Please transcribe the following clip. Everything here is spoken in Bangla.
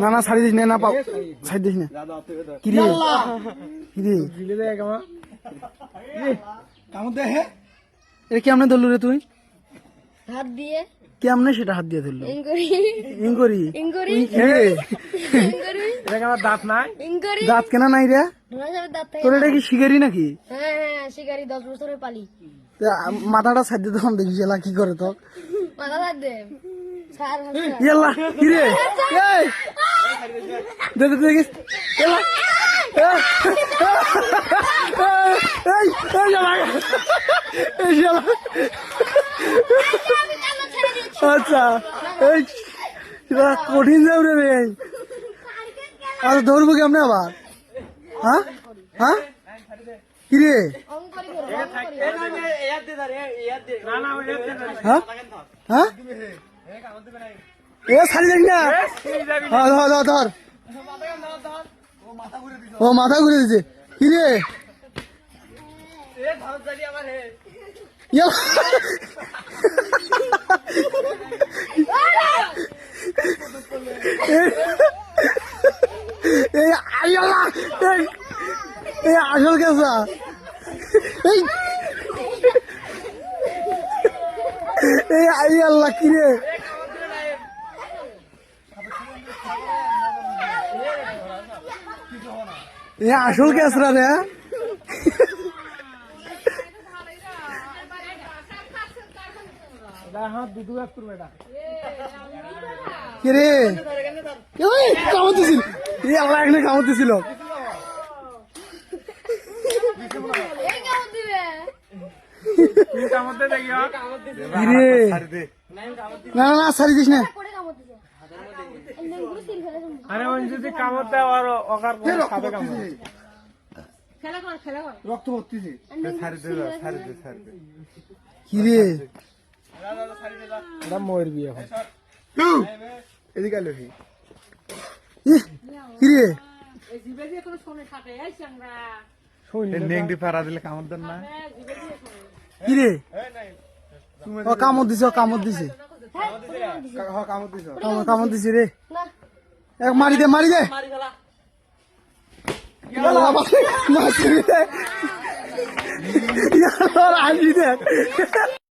না না ছাড়ি দিস না না পাও ছাড়ি দিস না কি রে কি রে কামড় দে হে এ কেমনে ধরলু রে তুই হাত দিয়ে কেমনে সেটা হাত দিয়ে ধরলু ইঙ্গরি এটা আমার দাঁত নাই দাঁত কেনা নাই রে তোর এটা কি শিকারি নাকি হ্যাঁ শিকারি 10 বছরের পালি মাথাটা ছাড় দিয়ে তখন দেখিস এলা কি করে তো মাথা ছাড় দে স্যার এলা কি রে দেখিস এলা আচ্ছা এই কঠিন যাবে রে আর ধরবো কেমনে আবার হ্যাঁ হ্যাঁ কি রে হ্যাঁ হ্যাঁ এ ছাড়ি দেখ না ধর ধর ধর ও মাথা ঘুরে দিছে কি রে আসল কেসা এই আল্লাহ কি রে আসল কেসরা রে রে কামড়তেছিল আল্লাহ এখানে কামড়তেছিল না না না ছাড়ি দিস না আরে যদি কামড় দেয় আর ওকার খাবে কামড় রক্ত ভর্তিছে কি রে মরবি এখন এদিকে কি রে নেংটি পাড়া দিলে কামড় দেন না কি রে ও কামড় দিছে কামড় দিছে রে এক মারি দে মারি দে